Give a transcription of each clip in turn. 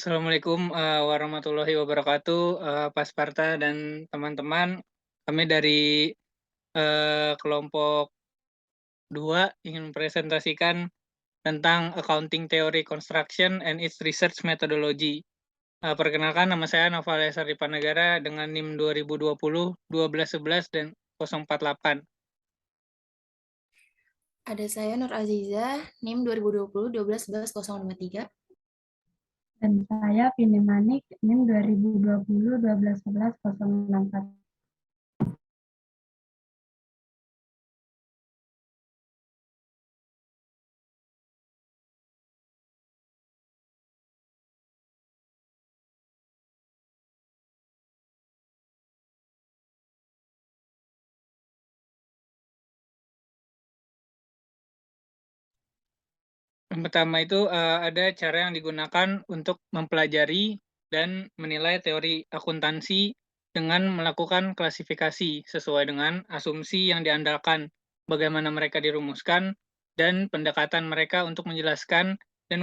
Assalamualaikum, warahmatullahi wabarakatuh, Pak Sparta dan teman-teman. Kami dari, kelompok 2 ingin mempresentasikan tentang Accounting Theory Construction and its Research Methodology. Perkenalkan, nama saya Novalesa Sardipanegara dengan NIM 2020 1211 dan 048. Ada saya Nur Aziza, NIM 2020 12 11 053. Dan saya Vini Manik, NIM 2020 12 11 064. Yang pertama itu, ada cara yang digunakan untuk mempelajari dan menilai teori akuntansi dengan melakukan klasifikasi sesuai dengan asumsi yang diandalkan, bagaimana mereka dirumuskan, dan pendekatan mereka untuk menjelaskan dan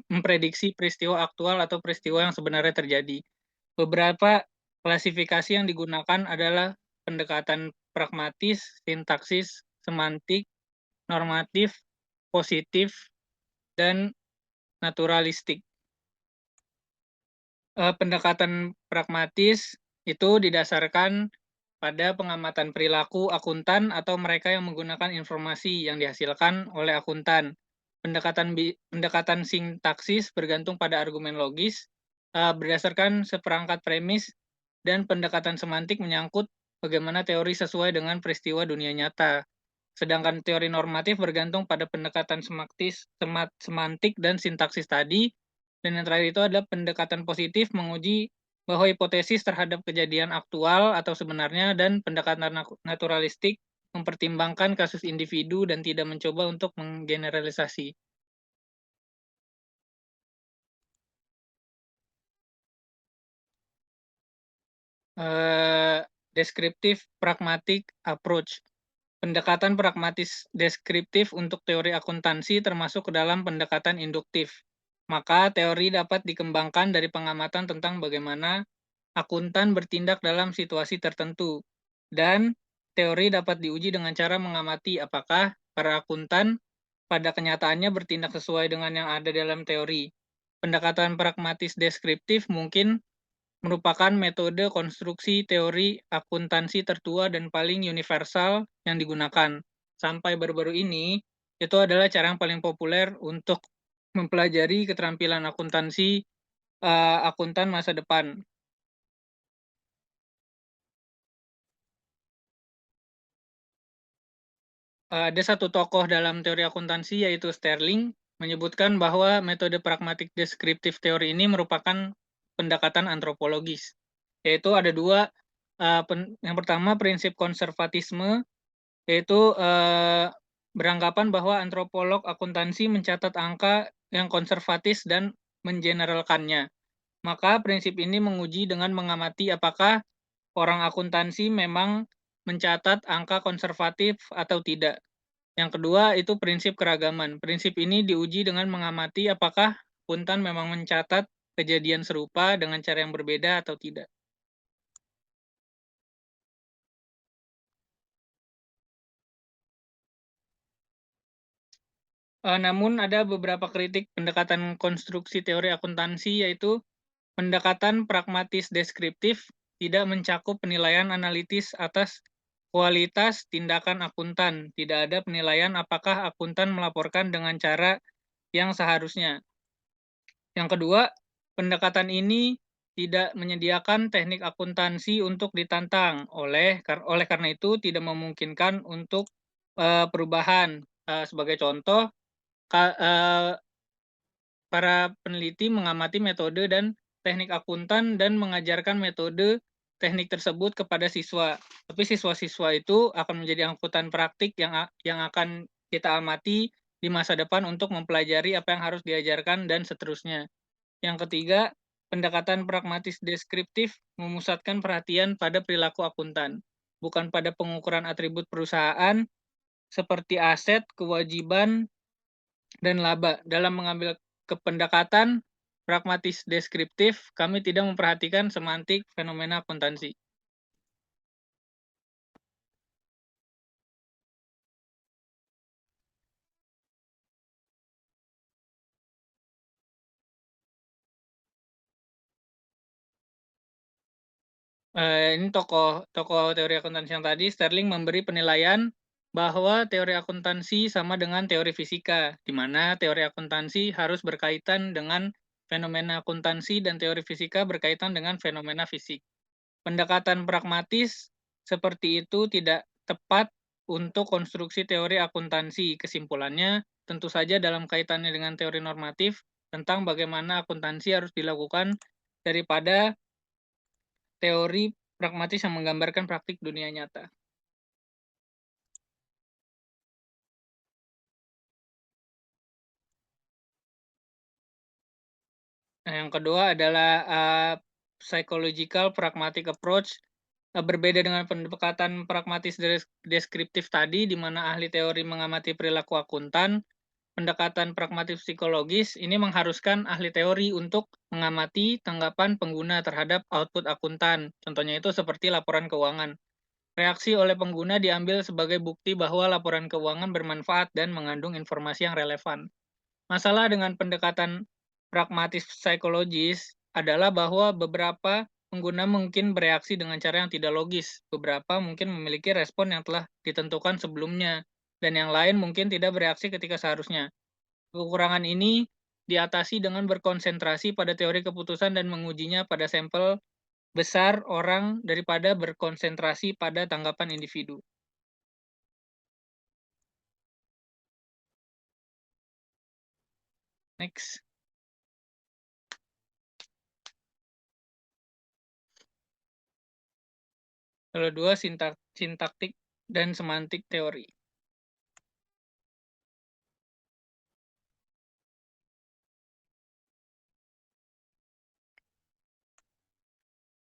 memprediksi peristiwa aktual atau peristiwa yang sebenarnya terjadi. Beberapa klasifikasi yang digunakan adalah pendekatan pragmatis, sintaksis, semantik, normatif, positif, dan naturalistik. Pendekatan pragmatis itu didasarkan pada pengamatan perilaku akuntan atau mereka yang menggunakan informasi yang dihasilkan oleh akuntan. Pendekatan sintaksis bergantung pada argumen logis, berdasarkan seperangkat premis, dan pendekatan semantik menyangkut bagaimana teori sesuai dengan peristiwa dunia nyata. Sedangkan teori normatif bergantung pada pendekatan semantik dan sintaksis tadi, dan yang terakhir itu adalah pendekatan positif menguji bahwa hipotesis terhadap kejadian aktual atau sebenarnya, dan pendekatan naturalistik mempertimbangkan kasus individu dan tidak mencoba untuk menggeneralisasi. Deskriptif pragmatic approach. Pendekatan pragmatis deskriptif untuk teori akuntansi termasuk ke dalam pendekatan induktif. Maka teori dapat dikembangkan dari pengamatan tentang bagaimana akuntan bertindak dalam situasi tertentu. Dan teori dapat diuji dengan cara mengamati apakah para akuntan pada kenyataannya bertindak sesuai dengan yang ada dalam teori. Pendekatan pragmatis deskriptif mungkin merupakan metode konstruksi teori akuntansi tertua dan paling universal yang digunakan. Sampai baru-baru ini, itu adalah cara yang paling populer untuk mempelajari keterampilan akuntansi akuntan masa depan. Ada satu tokoh dalam teori akuntansi, yaitu Sterling, menyebutkan bahwa metode pragmatik deskriptif teori ini merupakan pendekatan antropologis. Yaitu ada dua, yang pertama prinsip konservatisme, yaitu beranggapan bahwa antropolog akuntansi mencatat angka yang konservatis dan mengeneralkannya. Maka prinsip ini menguji dengan mengamati apakah orang akuntansi memang mencatat angka konservatif atau tidak. Yang kedua itu prinsip keragaman. Prinsip ini diuji dengan mengamati apakah akuntan memang mencatat kejadian serupa dengan cara yang berbeda atau tidak. Namun ada beberapa kritik pendekatan konstruksi teori akuntansi, yaitu pendekatan pragmatis deskriptif tidak mencakup penilaian analitis atas kualitas tindakan akuntan. Tidak ada penilaian apakah akuntan melaporkan dengan cara yang seharusnya. Yang kedua, pendekatan ini tidak menyediakan teknik akuntansi untuk ditantang. Oleh karena itu tidak memungkinkan untuk perubahan. Sebagai contoh, para peneliti mengamati metode dan teknik akuntan dan mengajarkan metode teknik tersebut kepada siswa. Tapi siswa-siswa itu akan menjadi angkutan praktik yang akan kita amati di masa depan untuk mempelajari apa yang harus diajarkan dan seterusnya. Yang ketiga, pendekatan pragmatis deskriptif memusatkan perhatian pada perilaku akuntan, bukan pada pengukuran atribut perusahaan seperti aset, kewajiban, dan laba. Dalam mengambil pendekatan pragmatis deskriptif, kami tidak memperhatikan semantik fenomena akuntansi. Ini tokoh teori akuntansi yang tadi, Sterling memberi penilaian bahwa teori akuntansi sama dengan teori fisika, di mana teori akuntansi harus berkaitan dengan fenomena akuntansi dan teori fisika berkaitan dengan fenomena fisik. Pendekatan pragmatis seperti itu tidak tepat untuk konstruksi teori akuntansi. Kesimpulannya, tentu saja dalam kaitannya dengan teori normatif tentang bagaimana akuntansi harus dilakukan daripada teori pragmatis yang menggambarkan praktik dunia nyata. Nah, yang kedua adalah psychological pragmatic approach. Berbeda dengan pendekatan pragmatis deskriptif tadi, di mana ahli teori mengamati perilaku akuntan, pendekatan pragmatis psikologis ini mengharuskan ahli teori untuk mengamati tanggapan pengguna terhadap output akuntan. Contohnya itu seperti laporan keuangan. Reaksi oleh pengguna diambil sebagai bukti bahwa laporan keuangan bermanfaat dan mengandung informasi yang relevan. Masalah dengan pendekatan pragmatis psikologis adalah bahwa beberapa pengguna mungkin bereaksi dengan cara yang tidak logis, beberapa mungkin memiliki respon yang telah ditentukan sebelumnya, dan yang lain mungkin tidak bereaksi ketika seharusnya. Kekurangan ini diatasi dengan berkonsentrasi pada teori keputusan dan mengujinya pada sampel besar orang daripada berkonsentrasi pada tanggapan individu. Next. Lalu dua, sintaktik dan semantik teori.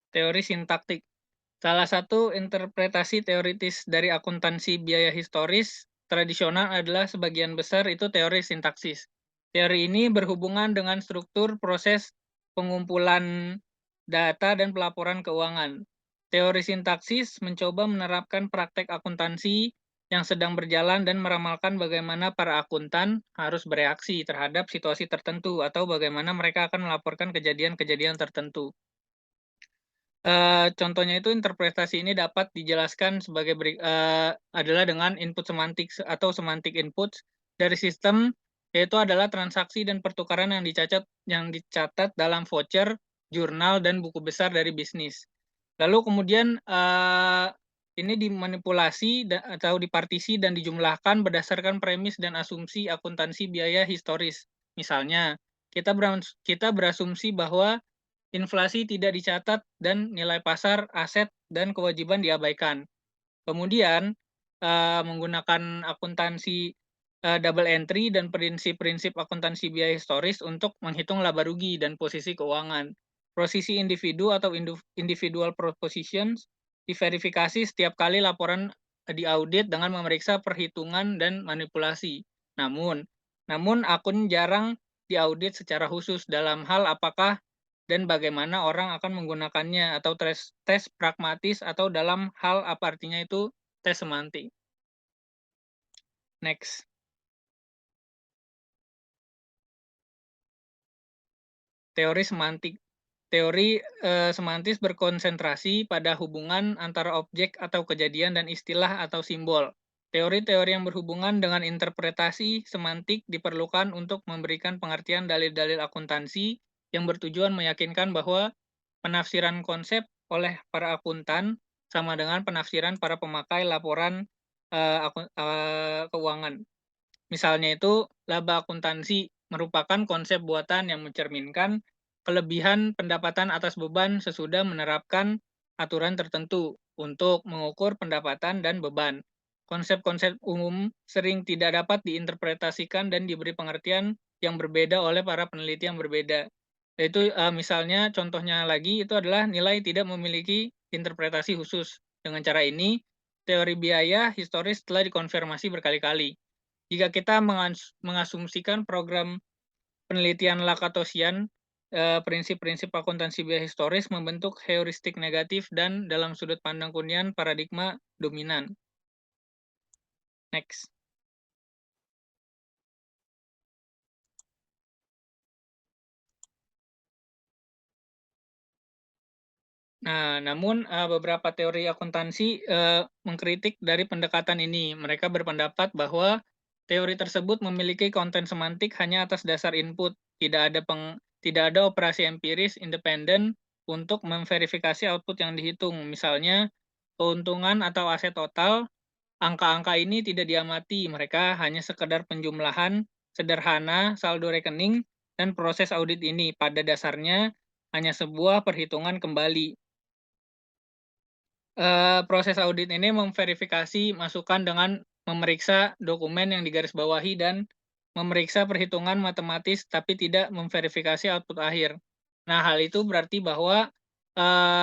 Teori sintaktik. Salah satu interpretasi teoritis dari akuntansi biaya historis tradisional adalah sebagian besar itu teori sintaksis. Teori ini berhubungan dengan struktur proses pengumpulan data dan pelaporan keuangan. Teori sintaksis mencoba menerapkan praktek akuntansi yang sedang berjalan dan meramalkan bagaimana para akuntan harus bereaksi terhadap situasi tertentu atau bagaimana mereka akan melaporkan kejadian-kejadian tertentu. Contohnya itu interpretasi ini dapat dijelaskan sebagai adalah dengan input semantik atau semantik input dari sistem, yaitu adalah transaksi dan pertukaran yang dicatat dalam voucher, jurnal, dan buku besar dari bisnis. Lalu kemudian ini dimanipulasi atau dipartisi dan dijumlahkan berdasarkan premis dan asumsi akuntansi biaya historis. Misalnya, kita berasumsi bahwa inflasi tidak dicatat dan nilai pasar, aset, dan kewajiban diabaikan. Kemudian, menggunakan akuntansi double entry dan prinsip-prinsip akuntansi biaya historis untuk menghitung laba rugi dan posisi keuangan. Posisi individu atau individual propositions diverifikasi setiap kali laporan diaudit dengan memeriksa perhitungan dan manipulasi. Namun akun jarang diaudit secara khusus dalam hal apakah dan bagaimana orang akan menggunakannya atau tes pragmatis atau dalam hal apa artinya itu tes semantik. Next. Teori semantik. Teori semantis berkonsentrasi pada hubungan antara objek atau kejadian dan istilah atau simbol. Teori-teori yang berhubungan dengan interpretasi semantik diperlukan untuk memberikan pengertian dalil-dalil akuntansi yang bertujuan meyakinkan bahwa penafsiran konsep oleh para akuntan sama dengan penafsiran para pemakai laporan keuangan. Misalnya itu, laba akuntansi merupakan konsep buatan yang mencerminkan kelebihan pendapatan atas beban sesudah menerapkan aturan tertentu untuk mengukur pendapatan dan beban. Konsep-konsep umum sering tidak dapat diinterpretasikan dan diberi pengertian yang berbeda oleh para peneliti yang berbeda. Yaitu misalnya contohnya lagi itu adalah nilai tidak memiliki interpretasi khusus. Dengan cara ini, teori biaya historis telah dikonfirmasi berkali-kali. Jika kita mengasumsikan program penelitian Lakatosian prinsip-prinsip akuntansi biaya historis membentuk heuristik negatif dan dalam sudut pandang Kuhnian paradigma dominan. Next. Nah, namun beberapa teori akuntansi mengkritik dari pendekatan ini. Mereka berpendapat bahwa teori tersebut memiliki konten semantik hanya atas dasar input, tidak ada operasi empiris independen untuk memverifikasi output yang dihitung. Misalnya, keuntungan atau aset total, angka-angka ini tidak diamati, mereka hanya sekedar penjumlahan sederhana saldo rekening, dan proses audit ini pada dasarnya hanya sebuah perhitungan kembali. Proses audit ini memverifikasi masukan dengan memeriksa dokumen yang digarisbawahi dan memeriksa perhitungan matematis, tapi tidak memverifikasi output akhir. Nah, hal itu berarti bahwa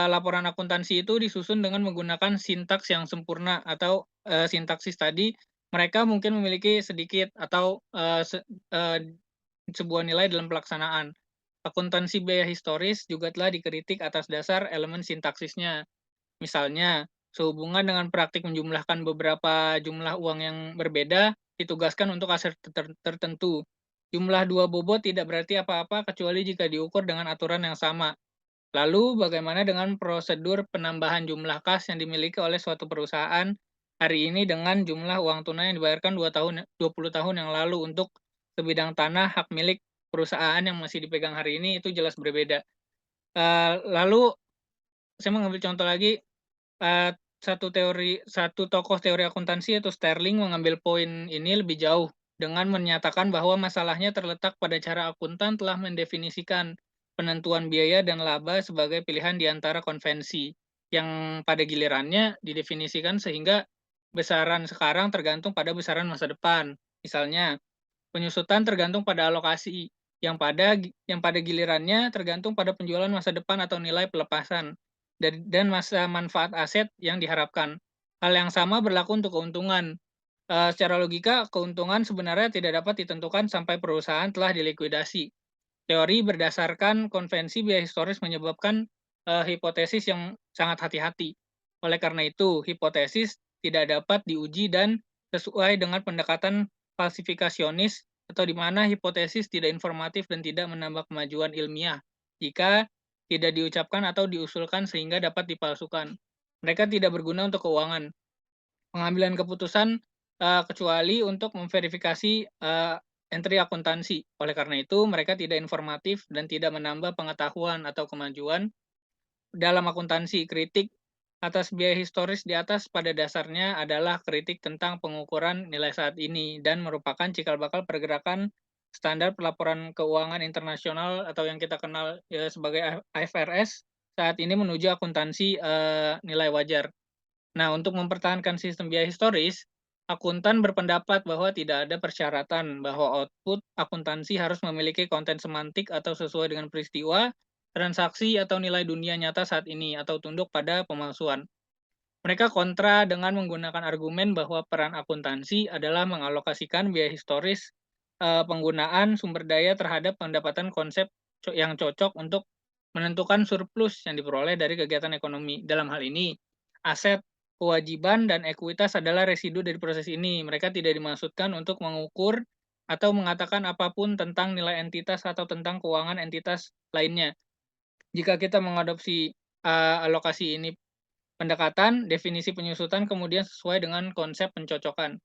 laporan akuntansi itu disusun dengan menggunakan sintaks yang sempurna atau sintaksis tadi mereka mungkin memiliki sedikit atau sebuah nilai dalam pelaksanaan. Akuntansi biaya historis juga telah dikritik atas dasar elemen sintaksisnya. Misalnya, sehubungan dengan praktik menjumlahkan beberapa jumlah uang yang berbeda, ditugaskan untuk aset tertentu. Jumlah dua bobot tidak berarti apa-apa kecuali jika diukur dengan aturan yang sama. Lalu, bagaimana dengan prosedur penambahan jumlah kas yang dimiliki oleh suatu perusahaan hari ini dengan jumlah uang tunai yang dibayarkan 20 tahun yang lalu untuk sebidang tanah hak milik perusahaan yang masih dipegang hari ini itu jelas berbeda. Lalu, saya mengambil contoh lagi, satu tokoh teori akuntansi yaitu Sterling mengambil poin ini lebih jauh dengan menyatakan bahwa masalahnya terletak pada cara akuntan telah mendefinisikan penentuan biaya dan laba sebagai pilihan di antara konvensi yang pada gilirannya didefinisikan sehingga besaran sekarang tergantung pada besaran masa depan. Misalnya, penyusutan tergantung pada alokasi yang pada gilirannya tergantung pada penjualan masa depan atau nilai pelepasan dan masa manfaat aset yang diharapkan. Hal yang sama berlaku untuk keuntungan. Secara logika, keuntungan sebenarnya tidak dapat ditentukan sampai perusahaan telah dilikuidasi. Teori berdasarkan konvensi biaya historis menyebabkan hipotesis yang sangat hati-hati. Oleh karena itu, hipotesis tidak dapat diuji dan sesuai dengan pendekatan falsifikasionis atau di mana hipotesis tidak informatif dan tidak menambah kemajuan ilmiah jika tidak diucapkan atau diusulkan sehingga dapat dipalsukan. Mereka tidak berguna untuk keuangan. Pengambilan keputusan kecuali untuk memverifikasi entry akuntansi. Oleh karena itu, mereka tidak informatif dan tidak menambah pengetahuan atau kemajuan dalam akuntansi. Kritik atas biaya historis di atas pada dasarnya adalah kritik tentang pengukuran nilai saat ini dan merupakan cikal bakal pergerakan standar pelaporan keuangan internasional atau yang kita kenal sebagai IFRS saat ini menuju akuntansi nilai wajar. Nah, untuk mempertahankan sistem biaya historis, akuntan berpendapat bahwa tidak ada persyaratan bahwa output akuntansi harus memiliki konten semantik atau sesuai dengan peristiwa, transaksi, atau nilai dunia nyata saat ini, atau tunduk pada pemalsuan. Mereka kontra dengan menggunakan argumen bahwa peran akuntansi adalah mengalokasikan biaya historis penggunaan sumber daya terhadap pendapatan konsep yang cocok untuk menentukan surplus yang diperoleh dari kegiatan ekonomi. Dalam hal ini, aset, kewajiban, dan ekuitas adalah residu dari proses ini. Mereka tidak dimaksudkan untuk mengukur atau mengatakan apapun tentang nilai entitas atau tentang keuangan entitas lainnya. Jika kita mengadopsi alokasi ini pendekatan, definisi penyusutan kemudian sesuai dengan konsep pencocokan.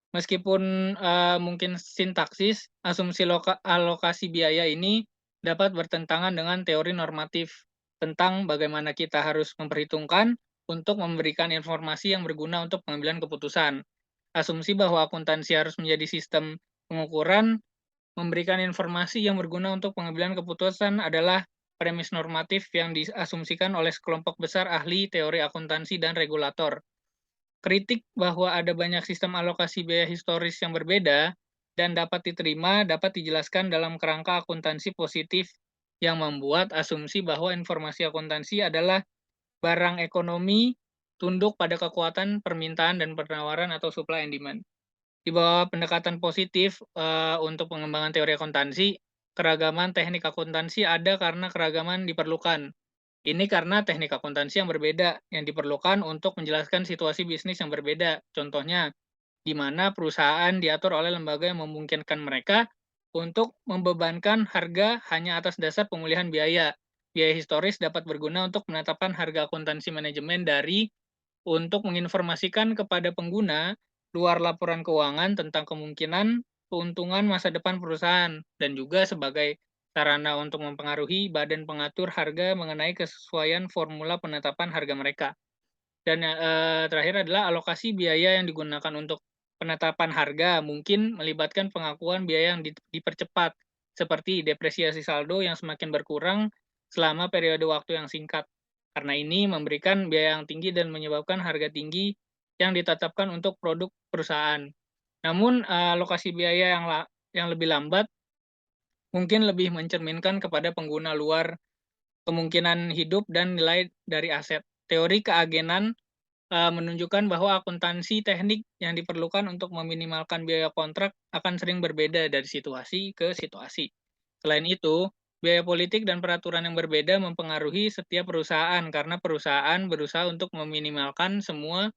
Meskipun mungkin sintaksis, asumsi alokasi biaya ini dapat bertentangan dengan teori normatif tentang bagaimana kita harus memperhitungkan untuk memberikan informasi yang berguna untuk pengambilan keputusan. Asumsi bahwa akuntansi harus menjadi sistem pengukuran memberikan informasi yang berguna untuk pengambilan keputusan adalah premis normatif yang diasumsikan oleh sekelompok besar ahli teori akuntansi dan regulator. Kritik bahwa ada banyak sistem alokasi biaya historis yang berbeda dan dapat diterima dapat dijelaskan dalam kerangka akuntansi positif yang membuat asumsi bahwa informasi akuntansi adalah barang ekonomi tunduk pada kekuatan permintaan dan penawaran atau supply and demand. Di bawah pendekatan positif untuk pengembangan teori akuntansi, keragaman teknik akuntansi ada karena keragaman diperlukan. Ini karena teknik akuntansi yang berbeda, yang diperlukan untuk menjelaskan situasi bisnis yang berbeda. Contohnya, di mana perusahaan diatur oleh lembaga yang memungkinkan mereka untuk membebankan harga hanya atas dasar pemulihan biaya. Biaya historis dapat berguna untuk menetapkan harga akuntansi manajemen untuk menginformasikan kepada pengguna luar laporan keuangan tentang kemungkinan keuntungan masa depan perusahaan, dan juga sebagai sarana untuk mempengaruhi badan pengatur harga mengenai kesesuaian formula penetapan harga mereka. Dan terakhir adalah alokasi biaya yang digunakan untuk penetapan harga mungkin melibatkan pengakuan biaya yang dipercepat, seperti depresiasi saldo yang semakin berkurang selama periode waktu yang singkat. Karena ini memberikan biaya yang tinggi dan menyebabkan harga tinggi yang ditetapkan untuk produk perusahaan. Namun, alokasi biaya yang lebih lambat mungkin lebih mencerminkan kepada pengguna luar kemungkinan hidup dan nilai dari aset. Teori keagenan menunjukkan bahwa akuntansi teknik yang diperlukan untuk meminimalkan biaya kontrak akan sering berbeda dari situasi ke situasi. Selain itu, biaya politik dan peraturan yang berbeda mempengaruhi setiap perusahaan karena perusahaan berusaha untuk meminimalkan semua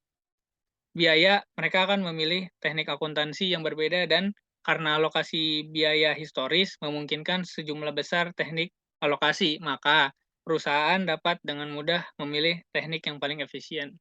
biaya, mereka akan memilih teknik akuntansi yang berbeda dan karena alokasi biaya historis memungkinkan sejumlah besar teknik alokasi, maka perusahaan dapat dengan mudah memilih teknik yang paling efisien.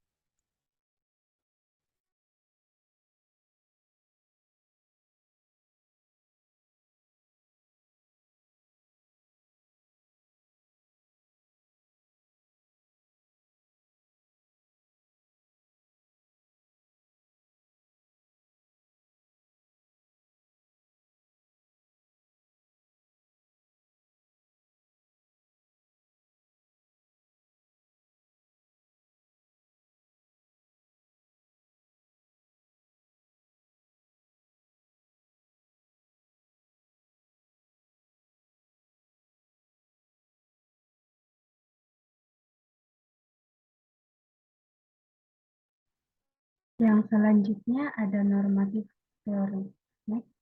Yang selanjutnya ada normatif teori. Next.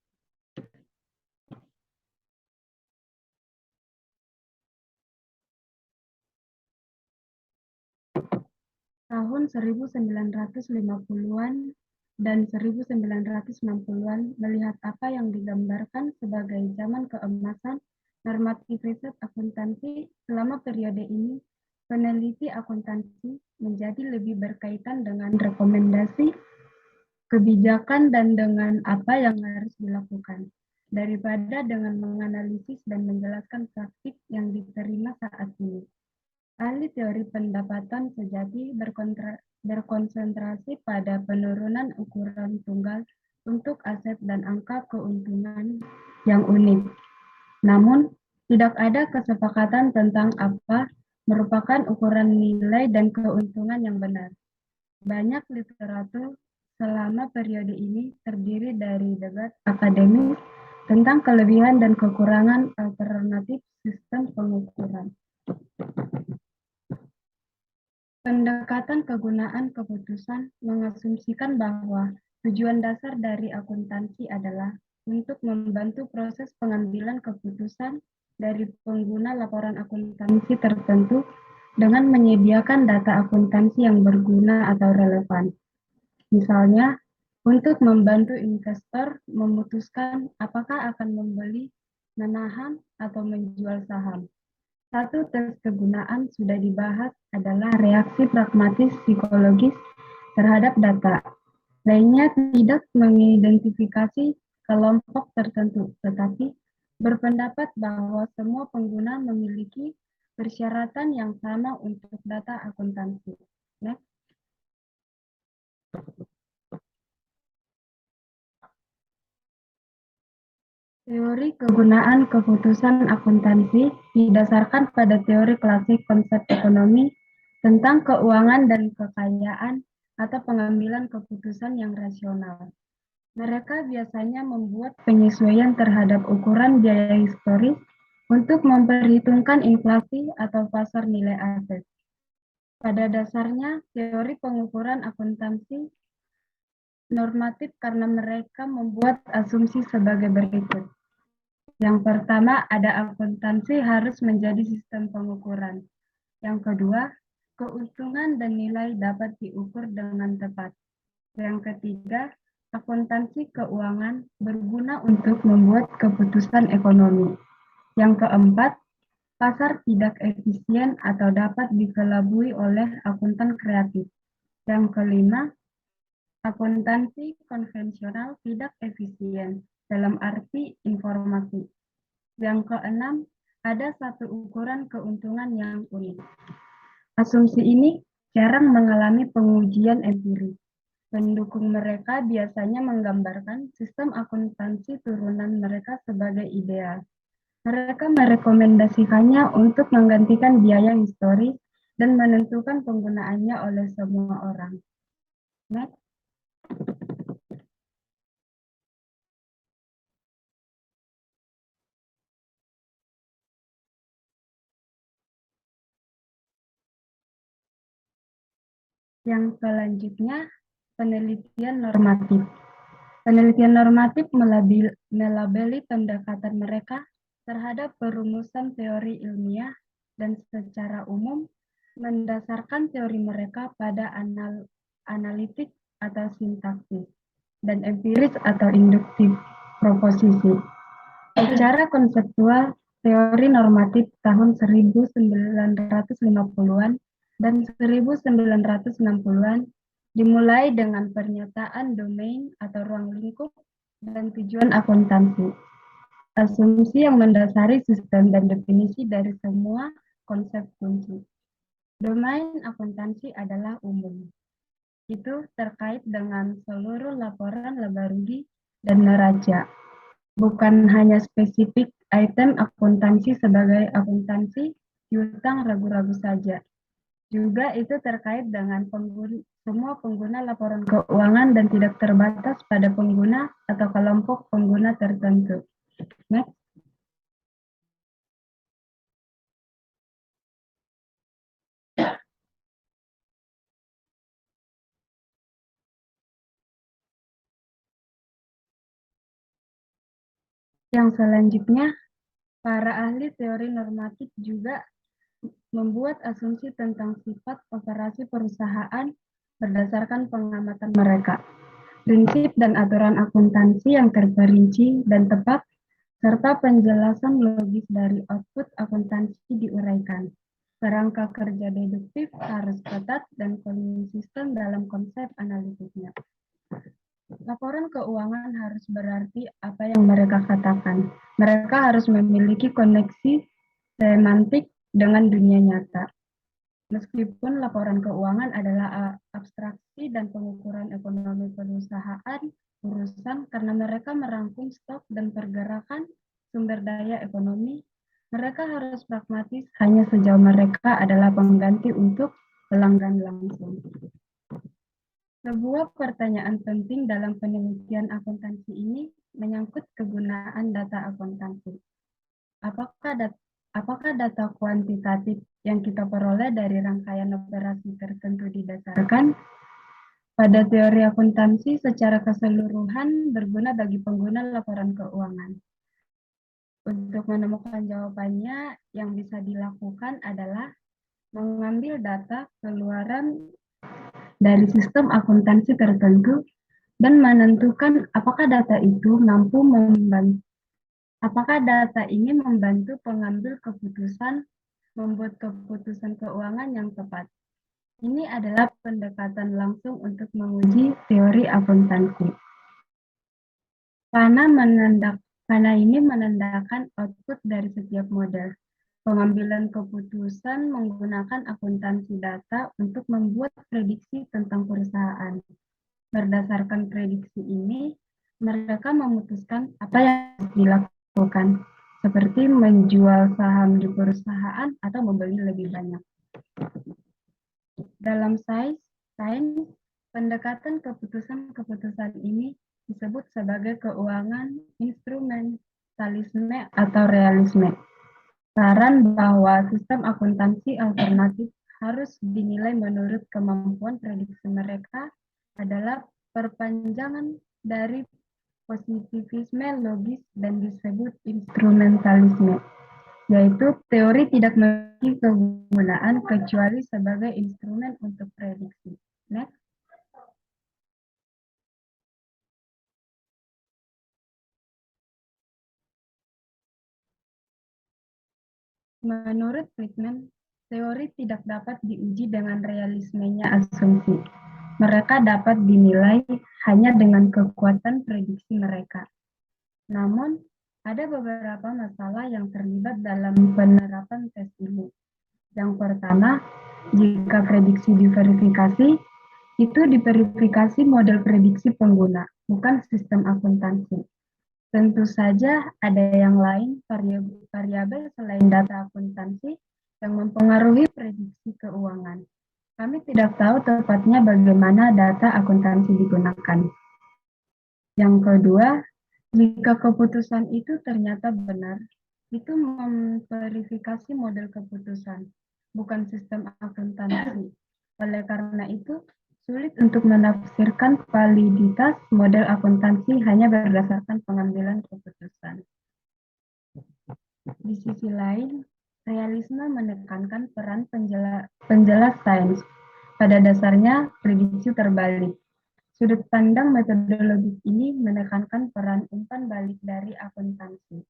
Tahun 1950-an dan 1960-an melihat apa yang digambarkan sebagai zaman keemasan normatif riset akuntansi. Selama periode ini, peneliti akuntansi menjadi lebih berkaitan dengan rekomendasi kebijakan dan dengan apa yang harus dilakukan, daripada dengan menganalisis dan menjelaskan praktik yang diterima saat ini. Ahli teori pendapatan sejati berkonsentrasi pada penurunan ukuran tunggal untuk aset dan angka keuntungan yang unik. Namun, tidak ada kesepakatan tentang apa merupakan ukuran nilai dan keuntungan yang benar. Banyak literatur selama periode ini terdiri dari debat akademis tentang kelebihan dan kekurangan alternatif sistem pengukuran. Pendekatan kegunaan keputusan mengasumsikan bahwa tujuan dasar dari akuntansi adalah untuk membantu proses pengambilan keputusan dari pengguna laporan akuntansi tertentu dengan menyediakan data akuntansi yang berguna atau relevan. Misalnya, untuk membantu investor memutuskan apakah akan membeli, menahan, atau menjual saham. Satu tes kegunaan sudah dibahas adalah reaksi pragmatis psikologis terhadap data. Lainnya tidak mengidentifikasi kelompok tertentu, tetapi berpendapat bahwa semua pengguna memiliki persyaratan yang sama untuk data akuntansi. Next. Teori kegunaan keputusan akuntansi didasarkan pada teori klasik konsep ekonomi tentang keuangan dan kekayaan atau pengambilan keputusan yang rasional. Mereka biasanya membuat penyesuaian terhadap ukuran biaya historis untuk memperhitungkan inflasi atau pasar nilai aset. Pada dasarnya, teori pengukuran akuntansi normatif karena mereka membuat asumsi sebagai berikut. Yang pertama, ada akuntansi harus menjadi sistem pengukuran. Yang kedua, keuntungan dan nilai dapat diukur dengan tepat. Yang ketiga, akuntansi keuangan berguna untuk membuat keputusan ekonomi. Yang keempat, pasar tidak efisien atau dapat dikelabui oleh akuntan kreatif. Yang kelima, akuntansi konvensional tidak efisien dalam arti informasi. Yang keenam, ada satu ukuran keuntungan yang unik. Asumsi ini jarang mengalami pengujian empiris. Pendukung mereka biasanya menggambarkan sistem akuntansi turunan mereka sebagai ideal. Mereka merekomendasikannya untuk menggantikan biaya historis dan menentukan penggunaannya oleh semua orang. Next. Yang selanjutnya, penelitian normatif. Penelitian normatif melabeli pendekatan mereka terhadap perumusan teori ilmiah dan secara umum mendasarkan teori mereka pada analitik atau sintaksis dan empiris atau induktif proposisi. Secara konseptual, teori normatif tahun 1950-an dan 1960-an dimulai dengan pernyataan domain atau ruang lingkup dan tujuan akuntansi. Asumsi yang mendasari sistem dan definisi dari semua konsep kunci. Domain akuntansi adalah umum. Itu terkait dengan seluruh laporan laba rugi dan neraca. Bukan hanya spesifik item akuntansi sebagai akuntansi piutang ragu-ragu saja. Juga itu terkait dengan semua pengguna laporan keuangan dan tidak terbatas pada pengguna atau kelompok pengguna tertentu. Next. Yang selanjutnya, para ahli teori normatif juga membuat asumsi tentang sifat operasi perusahaan berdasarkan pengamatan mereka. Prinsip dan aturan akuntansi yang terperinci dan tepat, serta penjelasan logis dari output akuntansi diuraikan. Kerangka kerja deduktif harus ketat dan konsisten dalam konsep analitiknya. Laporan keuangan harus berarti apa yang mereka katakan. Mereka harus memiliki koneksi semantik dengan dunia nyata. Meskipun laporan keuangan adalah abstraksi dan pengukuran ekonomi perusahaan, urusan karena mereka merangkum stok dan pergerakan sumber daya ekonomi, mereka harus pragmatis hanya sejauh mereka adalah pengganti untuk pelanggan langsung. Sebuah pertanyaan penting dalam penelitian akuntansi ini menyangkut kegunaan data akuntansi. Apakah data kuantitatif yang kita peroleh dari rangkaian operasi tertentu didasarkan pada teori akuntansi secara keseluruhan berguna bagi pengguna laporan keuangan? Untuk menemukan jawabannya, yang bisa dilakukan adalah mengambil data keluaran dari sistem akuntansi tertentu dan menentukan apakah data itu mampu membantu. Apakah data ini membantu pengambil keputusan membuat keputusan keuangan yang tepat? Ini adalah pendekatan langsung untuk menguji teori akuntansi. Karena ini menandakan output dari setiap model. Pengambilan keputusan menggunakan akuntansi data untuk membuat prediksi tentang perusahaan. Berdasarkan prediksi ini, mereka memutuskan apa yang harus dilakukan, seperti menjual saham di perusahaan atau membeli lebih banyak. Dalam sains, pendekatan keputusan-keputusan ini disebut sebagai keuangan instrumentalisme atau realisme. Saran bahwa sistem akuntansi alternatif harus dinilai menurut kemampuan prediksi mereka adalah perpanjangan dari positivisme logis dan disebut instrumentalisme, yaitu teori tidak memiliki kegunaan kecuali sebagai instrumen untuk prediksi. Next. Menurut Friedman, teori tidak dapat diuji dengan realismenya asumsi. Mereka dapat dinilai hanya dengan kekuatan prediksi mereka. Namun, ada beberapa masalah yang terlibat dalam penerapan tes ini. Yang pertama, jika prediksi diverifikasi, itu diverifikasi model prediksi pengguna, bukan sistem akuntansi. Tentu saja ada yang lain variabel selain data akuntansi yang mempengaruhi prediksi keuangan. Kami tidak tahu tepatnya bagaimana data akuntansi digunakan. Yang kedua, jika keputusan itu ternyata benar, itu memverifikasi model keputusan, bukan sistem akuntansi. Oleh karena itu, sulit untuk menafsirkan validitas model akuntansi hanya berdasarkan pengambilan keputusan. Di sisi lain, realisme menekankan peran penjelas sains. Pada dasarnya, prediksi terbalik. Sudut pandang metodologis ini menekankan peran umpan balik dari akuntansi.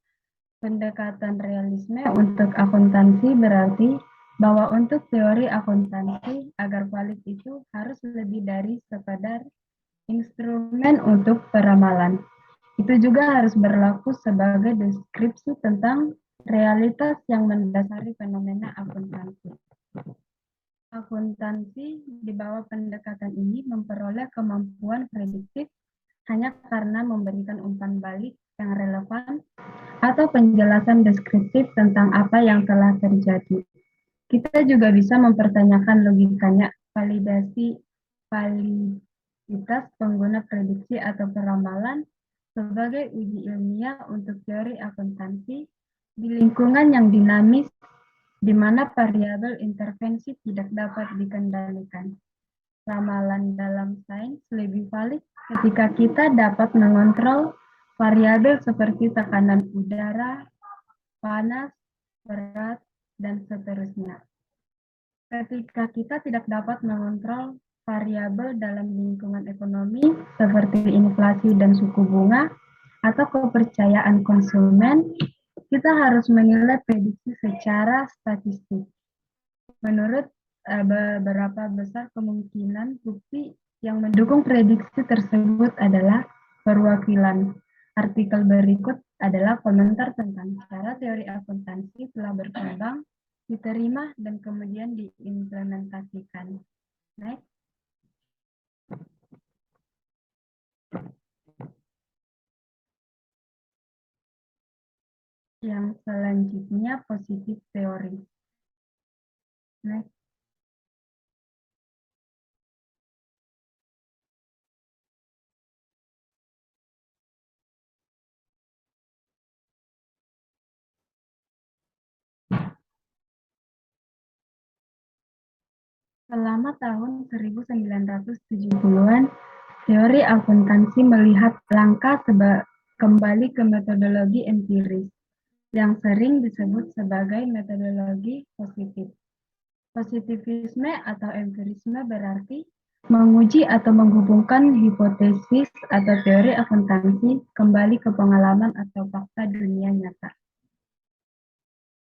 Pendekatan realisme untuk akuntansi berarti bahwa untuk teori akuntansi agar valid itu harus lebih dari sekadar instrumen untuk peramalan. Itu juga harus berlaku sebagai deskripsi tentang realitas yang mendasari fenomena akuntansi. Akuntansi di bawah pendekatan ini memperoleh kemampuan prediktif hanya karena memberikan umpan balik yang relevan atau penjelasan deskriptif tentang apa yang telah terjadi. Kita juga bisa mempertanyakan logikanya, validitas pengguna prediksi atau peramalan sebagai uji ilmiah untuk teori akuntansi di lingkungan yang dinamis di mana variabel intervensi tidak dapat dikendalikan. Ramalan dalam sains lebih valid ketika kita dapat mengontrol variabel seperti tekanan udara, panas, berat, dan seterusnya. Ketika kita tidak dapat mengontrol variabel dalam lingkungan ekonomi seperti inflasi dan suku bunga atau kepercayaan konsumen, kita harus menilai prediksi secara statistik. Menurut beberapa besar kemungkinan bukti yang mendukung prediksi tersebut adalah perwakilan. Artikel berikut adalah komentar tentang cara teori akuntansi telah berkembang, diterima, dan kemudian diimplementasikan. Next. Yang selanjutnya positif teori. Next. Selama tahun 1970-an, teori akuntansi melihat langkah kembali ke metodologi empiris, yang sering disebut sebagai metodologi positif. Positivisme atau empirisme berarti menguji atau menghubungkan hipotesis atau teori akuntansi kembali ke pengalaman atau fakta dunia nyata.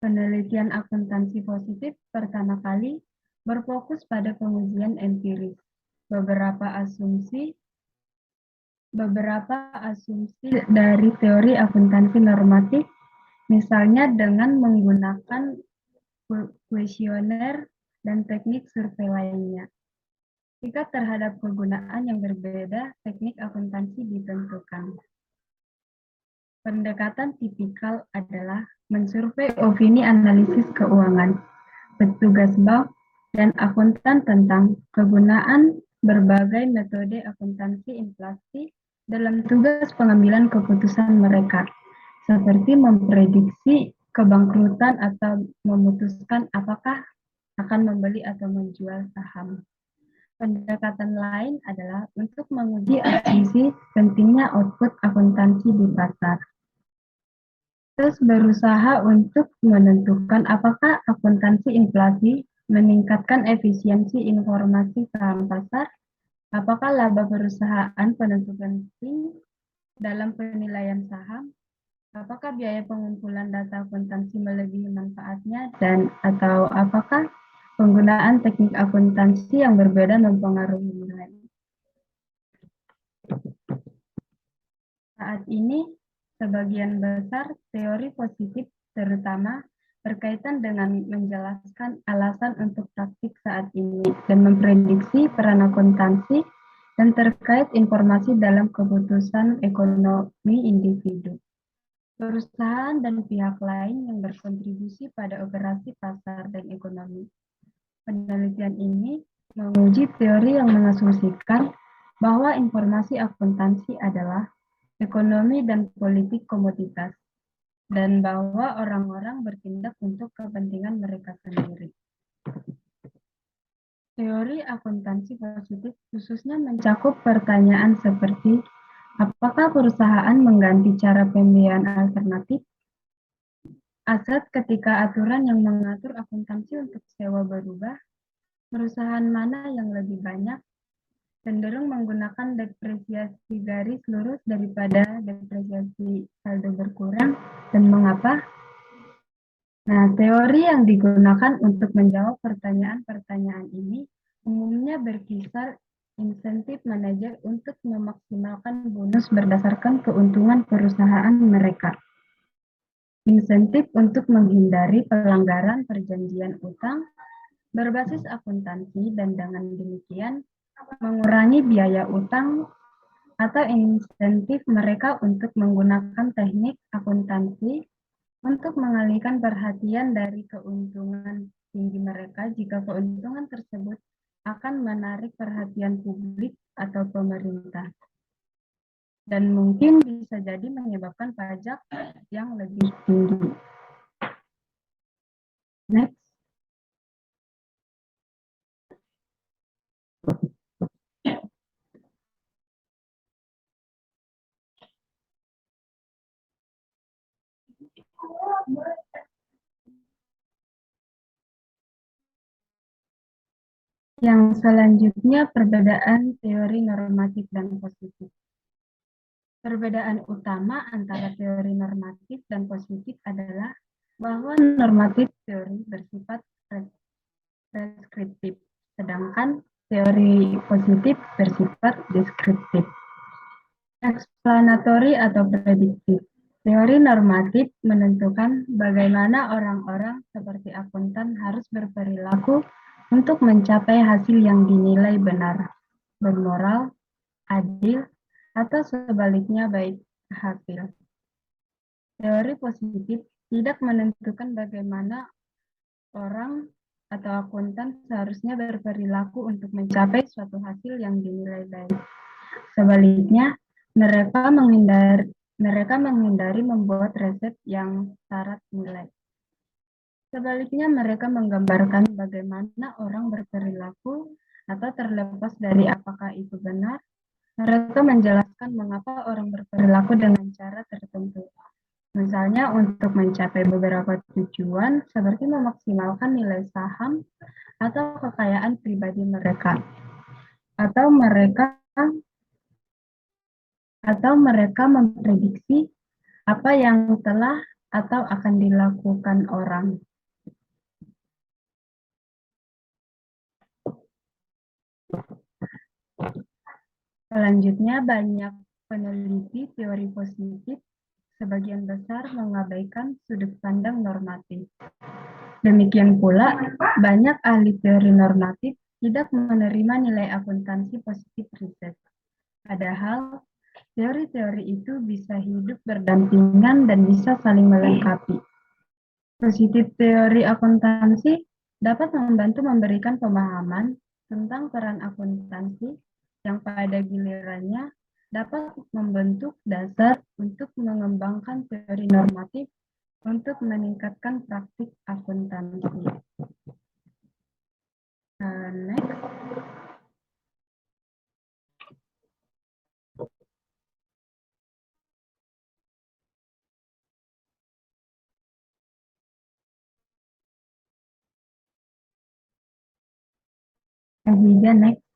Penelitian akuntansi positif pertama kali berfokus pada pengujian empiris. Beberapa asumsi dari teori akuntansi normatif, misalnya dengan menggunakan kuesioner dan teknik survei lainnya. Jika terhadap kegunaan yang berbeda, teknik akuntansi ditentukan. Pendekatan tipikal adalah mensurvei opini analisis keuangan, petugas bank, dan akuntan tentang kegunaan berbagai metode akuntansi inflasi dalam tugas pengambilan keputusan mereka, seperti memprediksi kebangkrutan atau memutuskan apakah akan membeli atau menjual saham. Pendekatan lain adalah untuk menguji asumsi pentingnya output akuntansi di pasar. Terus berusaha untuk menentukan apakah akuntansi inflasi meningkatkan efisiensi informasi saham pasar, apakah laba perusahaan penentu penting dalam penilaian saham, apakah biaya pengumpulan data akuntansi melebihi manfaatnya, dan atau apakah penggunaan teknik akuntansi yang berbeda mempengaruhi nilai. Saat ini, sebagian besar teori positif terutama berkaitan dengan menjelaskan alasan untuk praktik saat ini dan memprediksi peran akuntansi dan terkait informasi dalam keputusan ekonomi individu, perusahaan, dan pihak lain yang berkontribusi pada operasi pasar dan ekonomi. Penelitian ini menguji teori yang mengasumsikan bahwa informasi akuntansi adalah ekonomi dan politik komoditas, dan bahwa orang-orang bertindak untuk kepentingan mereka sendiri. Teori akuntansi positif khususnya mencakup pertanyaan seperti apakah perusahaan mengganti cara pembiayaan alternatif, aset ketika aturan yang mengatur akuntansi untuk sewa berubah, perusahaan mana yang lebih banyak cenderung menggunakan depresiasi garis lurus daripada depresiasi saldo berkurang, dan mengapa? Nah, teori yang digunakan untuk menjawab pertanyaan-pertanyaan ini umumnya berkisar insentif manajer untuk memaksimalkan bonus berdasarkan keuntungan perusahaan mereka. Insentif untuk menghindari pelanggaran perjanjian utang berbasis akuntansi dan dengan demikian mengurangi biaya utang, atau insentif mereka untuk menggunakan teknik akuntansi untuk mengalihkan perhatian dari keuntungan tinggi mereka jika keuntungan tersebut akan menarik perhatian publik atau pemerintah, dan mungkin bisa jadi menyebabkan pajak yang lebih tinggi. Next. Yang selanjutnya, perbedaan teori normatif dan positif. Perbedaan utama antara teori normatif dan positif adalah bahwa normatif teori bersifat preskriptif, sedangkan teori positif bersifat deskriptif. Eksplanatory atau prediktif. Teori normatif menentukan bagaimana orang-orang seperti akuntan harus berperilaku untuk mencapai hasil yang dinilai benar, bermoral, adil, atau sebaliknya baik hasil. Teori positif tidak menentukan bagaimana orang atau akuntan seharusnya berperilaku untuk mencapai suatu hasil yang dinilai baik. Sebaliknya, mereka menghindari membuat resep yang syarat nilai. Sebaliknya, mereka menggambarkan bagaimana orang berperilaku, atau terlepas dari apakah itu benar, mereka menjelaskan mengapa orang berperilaku dengan cara tertentu. Misalnya untuk mencapai beberapa tujuan seperti memaksimalkan nilai saham atau kekayaan pribadi mereka. Atau mereka memprediksi apa yang telah atau akan dilakukan orang. Selanjutnya, banyak peneliti teori positif sebagian besar mengabaikan sudut pandang normatif. Demikian pula, banyak ahli teori normatif tidak menerima nilai akuntansi positif riset. Padahal, teori-teori itu bisa hidup berdampingan dan bisa saling melengkapi. Positif teori akuntansi dapat membantu memberikan pemahaman tentang peran akuntansi yang pada gilirannya dapat membentuk dasar untuk mengembangkan teori normatif untuk meningkatkan praktik akuntansi. Next. Aziza, next.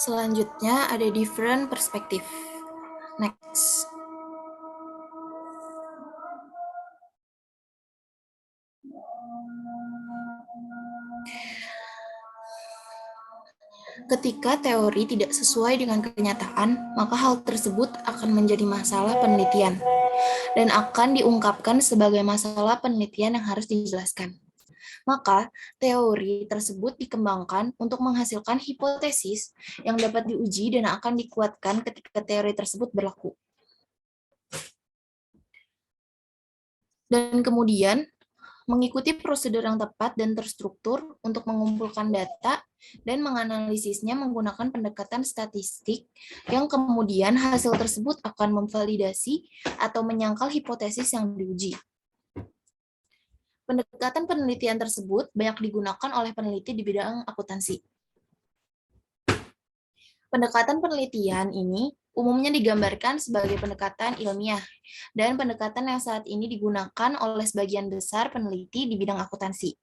Selanjutnya ada different perspective. Next. Ketika teori tidak sesuai dengan kenyataan, maka hal tersebut akan menjadi masalah penelitian dan akan diungkapkan sebagai masalah penelitian yang harus dijelaskan. Maka, teori tersebut dikembangkan untuk menghasilkan hipotesis yang dapat diuji dan akan dikuatkan ketika teori tersebut berlaku. Dan kemudian, mengikuti prosedur yang tepat dan terstruktur untuk mengumpulkan data dan menganalisisnya menggunakan pendekatan statistik yang kemudian hasil tersebut akan memvalidasi atau menyangkal hipotesis yang diuji. Pendekatan penelitian tersebut banyak digunakan oleh peneliti di bidang akuntansi. Pendekatan penelitian ini umumnya digambarkan sebagai pendekatan ilmiah, dan pendekatan yang saat ini digunakan oleh sebagian besar peneliti di bidang akuntansi,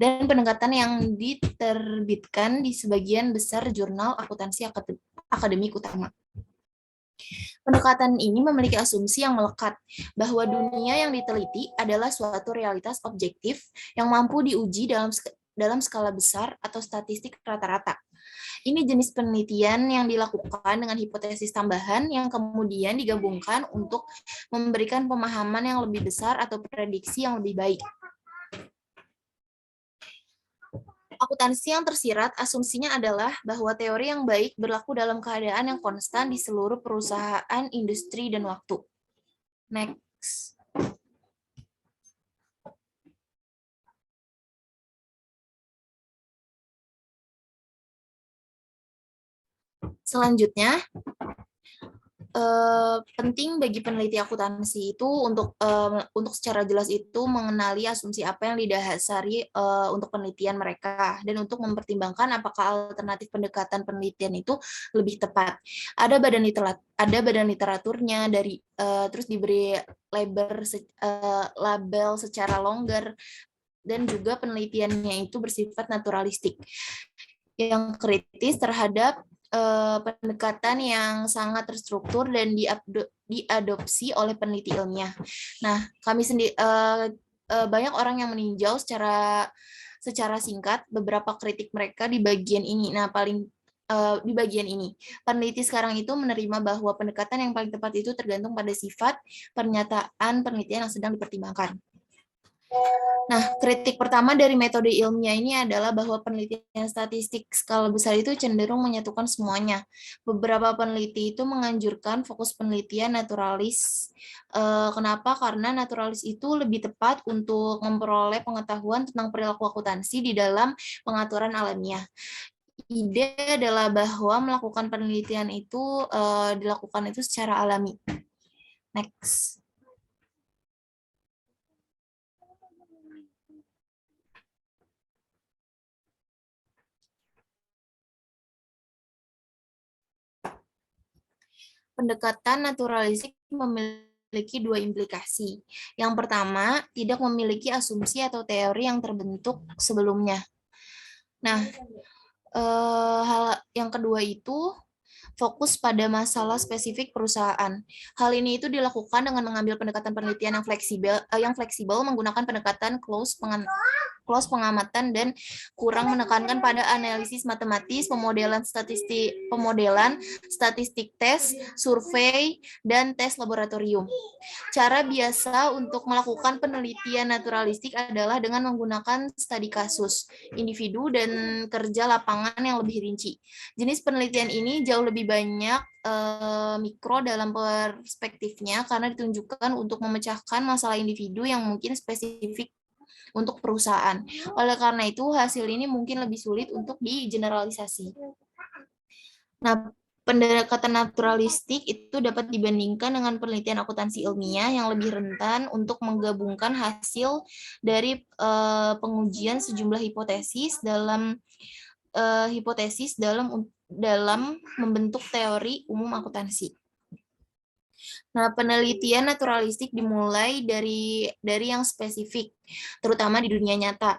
dan pendekatan yang diterbitkan di sebagian besar jurnal akuntansi akademik utama. Pendekatan ini memiliki asumsi yang melekat bahwa dunia yang diteliti adalah suatu realitas objektif yang mampu diuji dalam skala besar atau statistik rata-rata. Ini jenis penelitian yang dilakukan dengan hipotesis tambahan yang kemudian digabungkan untuk memberikan pemahaman yang lebih besar atau prediksi yang lebih baik. Akuntansi yang tersirat asumsinya adalah bahwa teori yang baik berlaku dalam keadaan yang konstan di seluruh perusahaan, industri, dan waktu. Next. Selanjutnya, penting bagi peneliti akuntansi itu untuk secara jelas itu mengenali asumsi apa yang didasari untuk penelitian mereka, dan untuk mempertimbangkan apakah alternatif pendekatan penelitian itu lebih tepat. Ada badan literaturnya terus diberi label secara longgar, dan juga penelitiannya itu bersifat naturalistik yang kritis terhadap pendekatan yang sangat terstruktur dan diadopsi oleh peneliti ilmiah. Nah, banyak orang yang meninjau secara singkat beberapa kritik mereka di bagian ini. Nah, di bagian ini, peneliti sekarang itu menerima bahwa pendekatan yang paling tepat itu tergantung pada sifat pernyataan penelitian yang sedang dipertimbangkan. Nah, kritik pertama dari metode ilmiah ini adalah bahwa penelitian statistik skala besar itu cenderung menyatukan semuanya. Beberapa peneliti itu menganjurkan fokus penelitian naturalis. Kenapa? Karena naturalis itu lebih tepat untuk memperoleh pengetahuan tentang perilaku akuntansi di dalam pengaturan alamiah. Ide adalah bahwa melakukan penelitian itu dilakukan itu secara alami. Next. Pendekatan naturalistik memiliki dua implikasi. Yang pertama, tidak memiliki asumsi atau teori yang terbentuk sebelumnya. Nah, hal yang kedua itu fokus pada masalah spesifik perusahaan. Hal ini itu dilakukan dengan mengambil pendekatan penelitian yang fleksibel menggunakan pendekatan close pengamatan dan kurang menekankan pada analisis matematis, pemodelan statistik tes, survei, dan tes laboratorium. Cara biasa untuk melakukan penelitian naturalistik adalah dengan menggunakan studi kasus, individu, dan kerja lapangan yang lebih rinci. Jenis penelitian ini jauh lebih banyak mikro dalam perspektifnya karena ditunjukkan untuk memecahkan masalah individu yang mungkin spesifik untuk perusahaan. Oleh karena itu, hasil ini mungkin lebih sulit untuk digeneralisasi. Nah, pendekatan naturalistik itu dapat dibandingkan dengan penelitian akuntansi ilmiah yang lebih rentan untuk menggabungkan hasil dari pengujian sejumlah hipotesis dalam membentuk teori umum akuntansi. Nah, penelitian naturalistik dimulai dari yang spesifik, terutama di dunia nyata.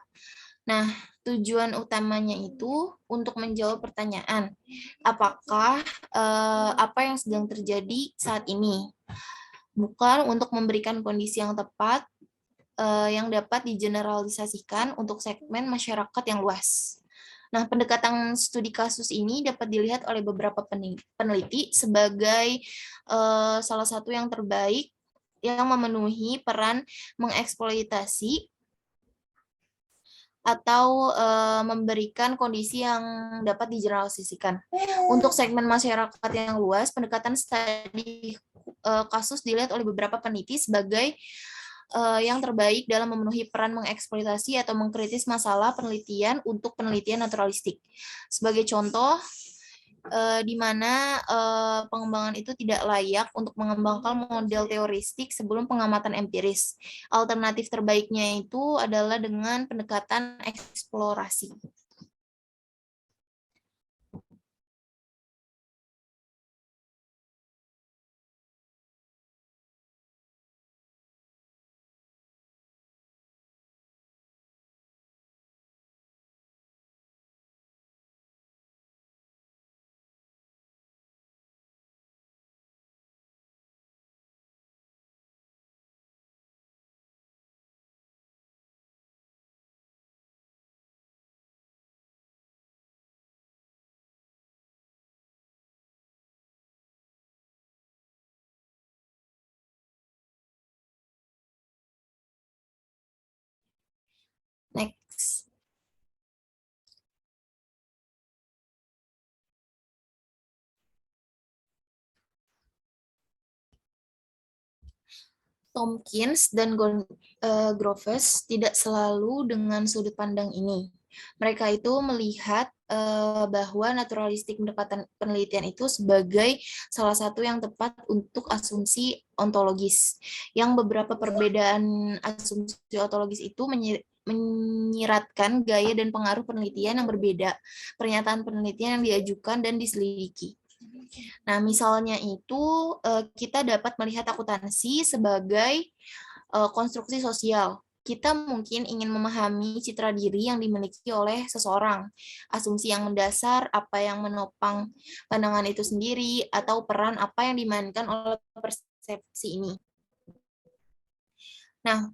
Nah, tujuan utamanya itu untuk menjawab pertanyaan, apakah apa yang sedang terjadi saat ini? Bukan untuk memberikan kondisi yang tepat yang dapat digeneralisasikan untuk segmen masyarakat yang luas. Nah, pendekatan studi kasus ini dapat dilihat oleh beberapa peneliti sebagai salah satu yang terbaik yang memenuhi peran mengeksploitasi atau memberikan kondisi yang dapat digeneralisasikan. Untuk segmen masyarakat yang luas, pendekatan studi kasus dilihat oleh beberapa peneliti sebagai yang terbaik dalam memenuhi peran mengeksploitasi atau mengkritis masalah penelitian untuk penelitian naturalistik. Sebagai contoh, di mana pengembangan itu tidak layak untuk mengembangkan model teoristik sebelum pengamatan empiris. Alternatif terbaiknya itu adalah dengan pendekatan eksplorasi. Next. Tompkins dan Groves tidak selalu dengan sudut pandang ini. Mereka itu melihat bahwa naturalistik pendekatan penelitian itu sebagai salah satu yang tepat untuk asumsi ontologis. Yang beberapa perbedaan asumsi ontologis itu menyiratkan gaya dan pengaruh penelitian yang berbeda, pernyataan penelitian yang diajukan dan diselidiki. Nah, misalnya itu kita dapat melihat akuntansi sebagai konstruksi sosial. Kita mungkin ingin memahami citra diri yang dimiliki oleh seseorang, asumsi yang mendasar, apa yang menopang pandangan itu sendiri, atau peran apa yang dimainkan oleh persepsi ini. Nah,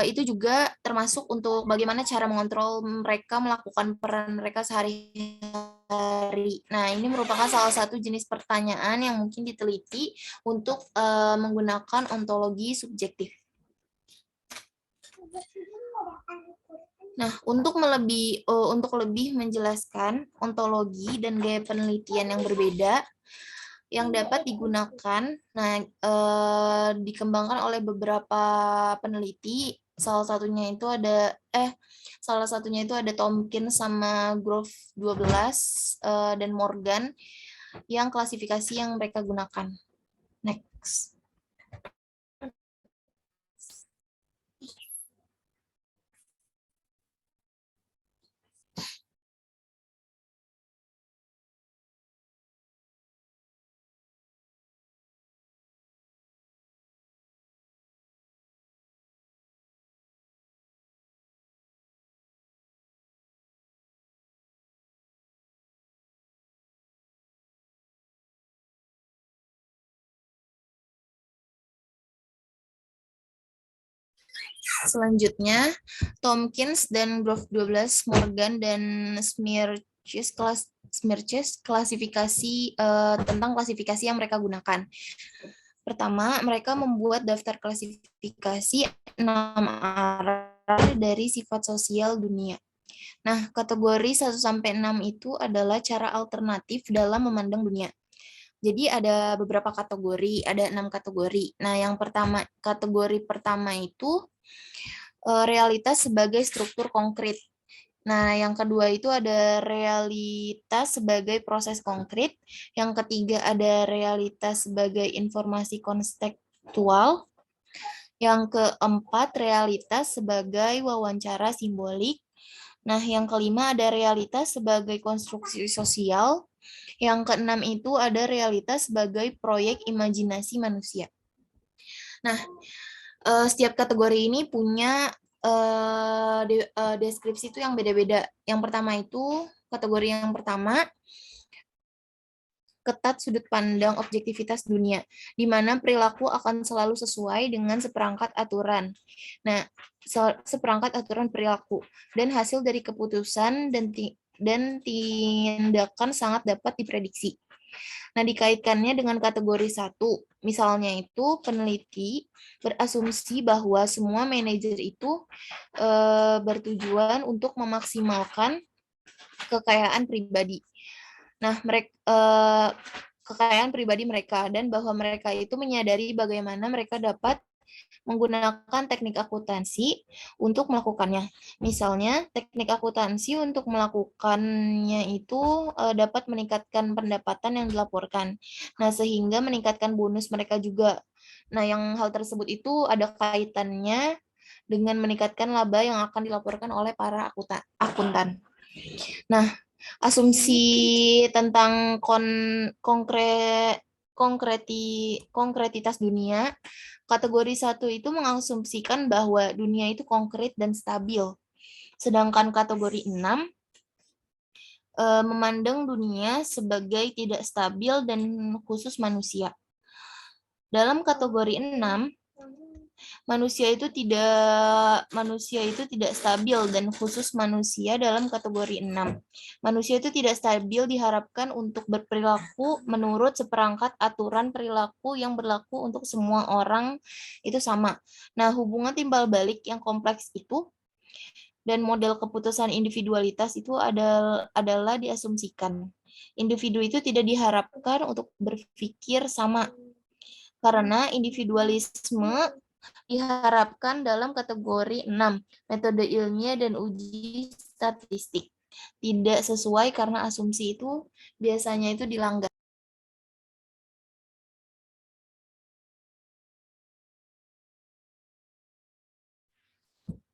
itu juga termasuk untuk bagaimana cara mengontrol mereka melakukan peran mereka sehari-hari. Nah, ini merupakan salah satu jenis pertanyaan yang mungkin diteliti untuk menggunakan ontologi subjektif. Nah, untuk lebih menjelaskan ontologi dan gaya penelitian yang berbeda, yang dapat digunakan, dikembangkan oleh beberapa peneliti. Salah satunya itu ada Tompkins sama Grove 12 dan Morgan yang klasifikasi yang mereka gunakan. Next. Selanjutnya, Tompkins dan Grove 12, Morgan dan Smirches klasifikasi tentang klasifikasi yang mereka gunakan. Pertama, mereka membuat daftar klasifikasi 6 arah dari sifat sosial dunia. Nah, kategori 1-6 itu adalah cara alternatif dalam memandang dunia. Jadi ada beberapa kategori, ada 6 kategori. Nah, yang pertama, kategori pertama itu realitas sebagai struktur konkret. Nah, yang kedua itu ada realitas sebagai proses konkret. Yang ketiga ada realitas sebagai informasi konstekstual. Yang keempat, realitas sebagai wawancara simbolik. Nah, yang kelima ada realitas sebagai konstruksi sosial. Yang keenam itu ada realitas sebagai proyek imajinasi manusia. Nah, setiap kategori ini punya deskripsi itu yang beda-beda. Yang pertama itu, kategori yang pertama, ketat sudut pandang objektivitas dunia, di mana perilaku akan selalu sesuai dengan seperangkat aturan. Nah, seperangkat aturan perilaku, dan hasil dari keputusan dan tindakan sangat dapat diprediksi. Nah, dikaitkannya dengan kategori 1, misalnya itu peneliti berasumsi bahwa semua manajer itu bertujuan untuk memaksimalkan kekayaan pribadi. Nah, kekayaan pribadi mereka, dan bahwa mereka itu menyadari bagaimana mereka dapat menggunakan teknik akuntansi untuk melakukannya. Misalnya, teknik akuntansi untuk melakukannya itu dapat meningkatkan pendapatan yang dilaporkan. Nah, sehingga meningkatkan bonus mereka juga. Nah, yang hal tersebut itu ada kaitannya dengan meningkatkan laba yang akan dilaporkan oleh para akuntan. Nah, asumsi tentang konkretitas dunia, kategori 1 itu mengasumsikan bahwa dunia itu konkret dan stabil. Sedangkan kategori 6 memandang dunia sebagai tidak stabil dan khusus manusia. Dalam kategori 6, manusia itu tidak stabil dan khusus manusia dalam kategori 6. Manusia itu tidak stabil diharapkan untuk berperilaku menurut seperangkat aturan perilaku yang berlaku untuk semua orang itu sama. Nah, hubungan timbal balik yang kompleks itu Dan model keputusan individualitas itu adalah diasumsikan. Individu itu tidak diharapkan untuk berpikir sama, karena individualisme diharapkan dalam kategori 6, metode ilmiah dan uji statistik. Tidak sesuai karena asumsi itu biasanya itu dilanggar.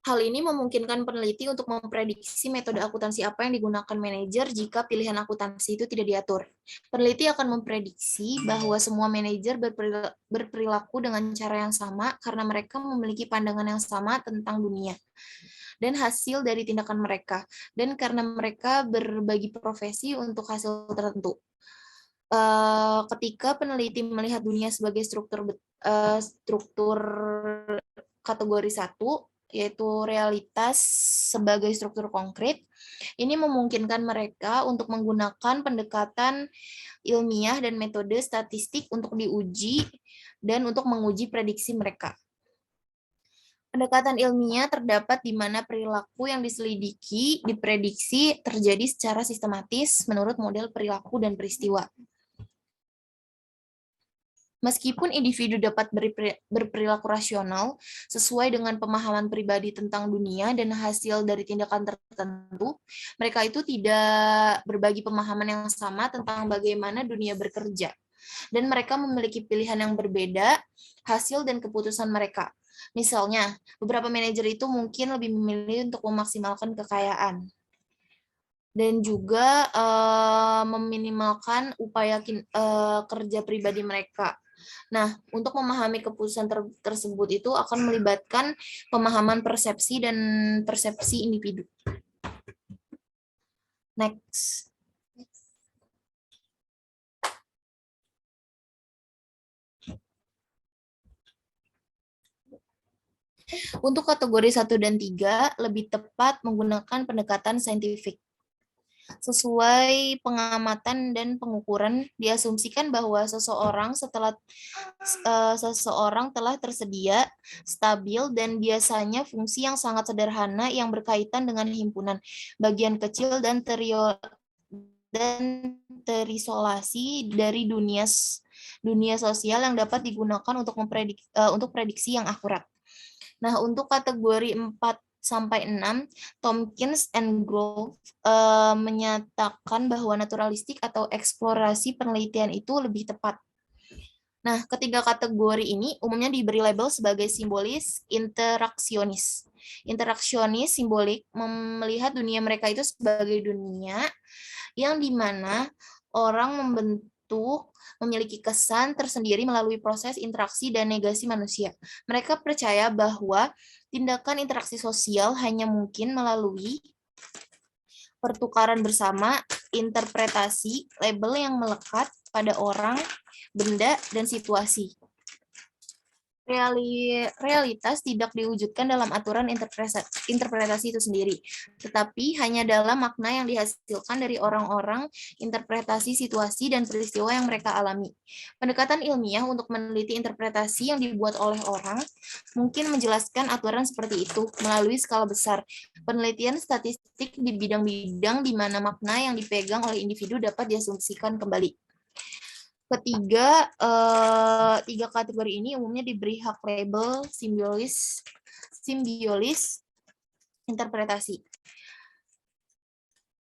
Hal ini memungkinkan peneliti untuk memprediksi metode akuntansi apa yang digunakan manajer jika pilihan akuntansi itu tidak diatur. Peneliti akan memprediksi bahwa semua manajer berperilaku dengan cara yang sama karena mereka memiliki pandangan yang sama tentang dunia dan hasil dari tindakan mereka, dan karena mereka berbagi profesi untuk hasil tertentu. Ketika peneliti melihat dunia sebagai struktur kategori 1, yaitu realitas sebagai struktur konkret, ini memungkinkan mereka untuk menggunakan pendekatan ilmiah dan metode statistik untuk diuji dan untuk menguji prediksi mereka. Pendekatan ilmiah terdapat di mana perilaku yang diselidiki diprediksi terjadi secara sistematis menurut model perilaku dan peristiwa. Meskipun individu dapat berperilaku rasional sesuai dengan pemahaman pribadi tentang dunia dan hasil dari tindakan tertentu, mereka itu tidak berbagi pemahaman yang sama tentang bagaimana dunia bekerja. Dan mereka memiliki pilihan yang berbeda, hasil dan keputusan mereka. Misalnya, beberapa manajer itu mungkin lebih memilih untuk memaksimalkan kekayaan dan juga meminimalkan upaya kerja pribadi mereka. Nah, untuk memahami keputusan tersebut itu akan melibatkan pemahaman persepsi dan persepsi individu. Next. Untuk kategori 1 dan 3, lebih tepat menggunakan pendekatan saintifik. Sesuai pengamatan dan pengukuran, diasumsikan bahwa seseorang telah tersedia, stabil, dan biasanya fungsi yang sangat sederhana yang berkaitan dengan himpunan, bagian kecil dan terisolasi dari dunia sosial yang dapat digunakan untuk prediksi yang akurat. Nah, untuk kategori 4 sampai 6, Tompkins and Grove menyatakan bahwa naturalistik atau eksplorasi penelitian itu lebih tepat. Nah, ketiga kategori ini umumnya diberi label sebagai simbolis interaksionis. Interaksionis simbolik melihat dunia mereka itu sebagai dunia yang dimana orang memiliki kesan tersendiri melalui proses interaksi dan negasi manusia. Mereka percaya bahwa tindakan interaksi sosial hanya mungkin melalui pertukaran bersama, interpretasi, label yang melekat pada orang, benda, dan situasi. Realitas tidak diwujudkan dalam aturan interpretasi itu sendiri, tetapi hanya dalam makna yang dihasilkan dari orang-orang, interpretasi situasi dan peristiwa yang mereka alami. Pendekatan ilmiah untuk meneliti interpretasi yang dibuat oleh orang mungkin menjelaskan aturan seperti itu melalui skala besar. Penelitian statistik di bidang-bidang di mana makna yang dipegang oleh individu dapat diasumsikan kembali. Tiga kategori ini umumnya diberi hak label simbiolis interpretasi.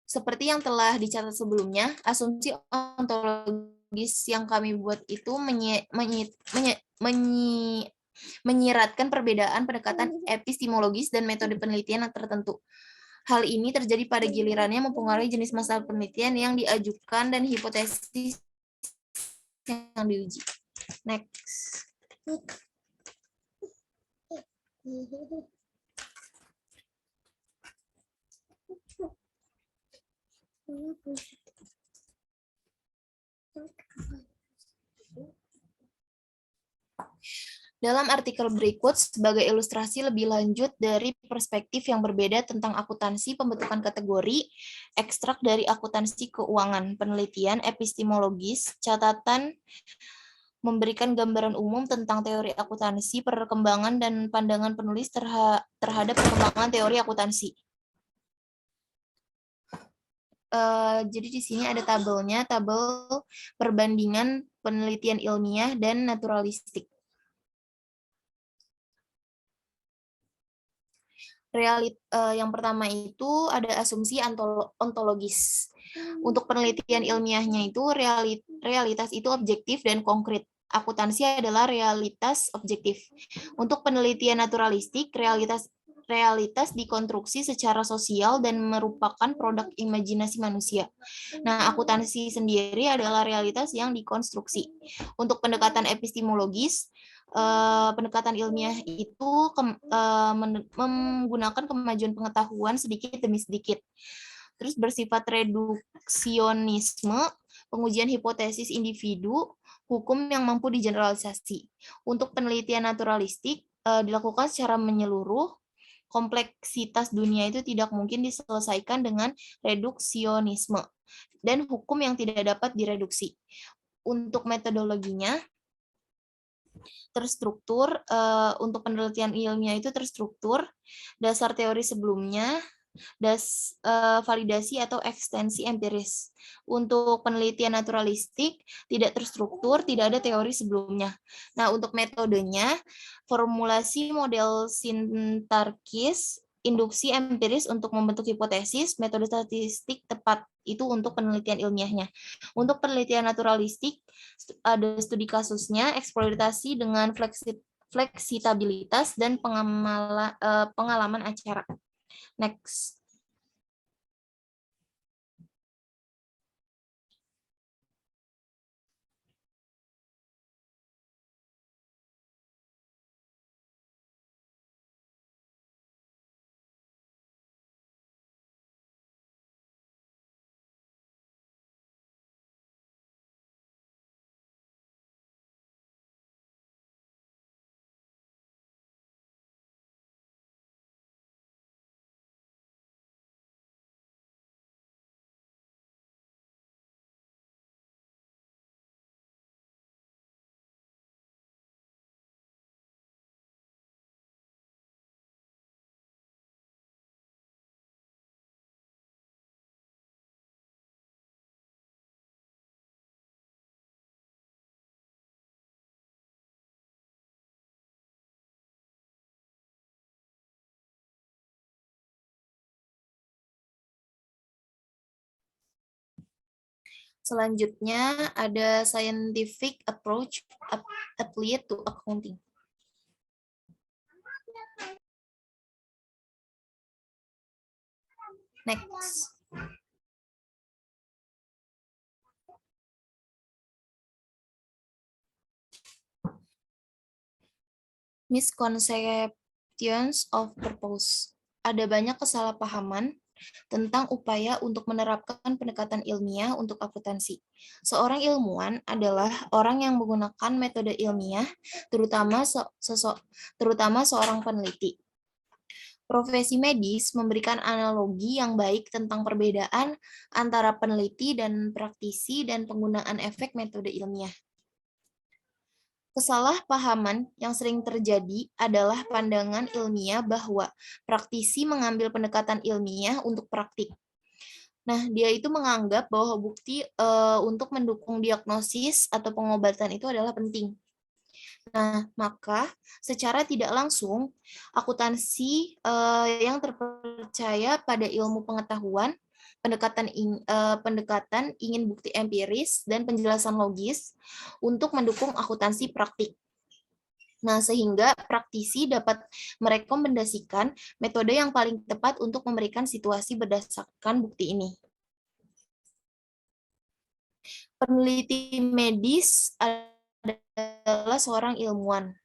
Seperti yang telah dicatat sebelumnya, asumsi ontologis yang kami buat itu menyiratkan perbedaan pendekatan epistemologis dan metode penelitian yang tertentu. Hal ini terjadi pada gilirannya mempengaruhi jenis masalah penelitian yang diajukan dan hipotesis yang diuji. Next. Dalam artikel berikut, sebagai ilustrasi lebih lanjut dari perspektif yang berbeda tentang akuntansi pembentukan kategori, ekstrak dari akuntansi keuangan, penelitian epistemologis, catatan memberikan gambaran umum tentang teori akuntansi, perkembangan dan pandangan penulis terhadap perkembangan teori akuntansi. jadi di sini ada tabelnya, tabel perbandingan penelitian ilmiah dan naturalistik. Yang pertama itu ada asumsi ontologis. Untuk penelitian ilmiahnya itu realitas itu objektif dan konkret. Akuntansi adalah realitas objektif. Untuk penelitian naturalistik, realitas dikonstruksi secara sosial dan merupakan produk imajinasi manusia. Nah, akuntansi sendiri adalah realitas yang dikonstruksi. Untuk pendekatan epistemologis, pendekatan ilmiah itu menggunakan kemajuan pengetahuan sedikit demi sedikit. Terus bersifat reduksionisme, pengujian hipotesis individu, hukum yang mampu digeneralisasi. Untuk penelitian naturalistik dilakukan secara menyeluruh, kompleksitas dunia itu tidak mungkin diselesaikan dengan reduksionisme, dan hukum yang tidak dapat direduksi. Untuk metodologinya, terstruktur, untuk penelitian ilmiah itu terstruktur, dasar teori sebelumnya, validasi atau ekstensi empiris. Untuk penelitian naturalistik, tidak terstruktur, tidak ada teori sebelumnya. Nah, untuk metodenya, formulasi model sintaksis, induksi empiris untuk membentuk hipotesis, metode statistik tepat itu untuk penelitian ilmiahnya. Untuk penelitian naturalistik, ada studi kasusnya, eksploitasi dengan fleksitabilitas dan pengalaman acara. Next. Selanjutnya ada scientific approach applied to accounting. Next. Misconceptions of purpose. Ada banyak kesalahpahaman tentang upaya untuk menerapkan pendekatan ilmiah untuk akuntansi. Seorang ilmuwan adalah orang yang menggunakan metode ilmiah, terutama seorang peneliti. Profesi medis memberikan analogi yang baik tentang perbedaan antara peneliti dan praktisi dan penggunaan efek metode ilmiah. Kesalahpahaman yang sering terjadi adalah pandangan ilmiah bahwa praktisi mengambil pendekatan ilmiah untuk praktik. Nah, dia itu menganggap bahwa bukti untuk mendukung diagnosis atau pengobatan itu adalah penting. Nah, maka secara tidak langsung, akuntansi yang terpercaya pada ilmu pengetahuan, pendekatan ingin bukti empiris, dan penjelasan logis untuk mendukung akuntansi praktik. Nah, sehingga praktisi dapat merekomendasikan metode yang paling tepat untuk memberikan situasi berdasarkan bukti ini. Peneliti medis adalah seorang ilmuwan,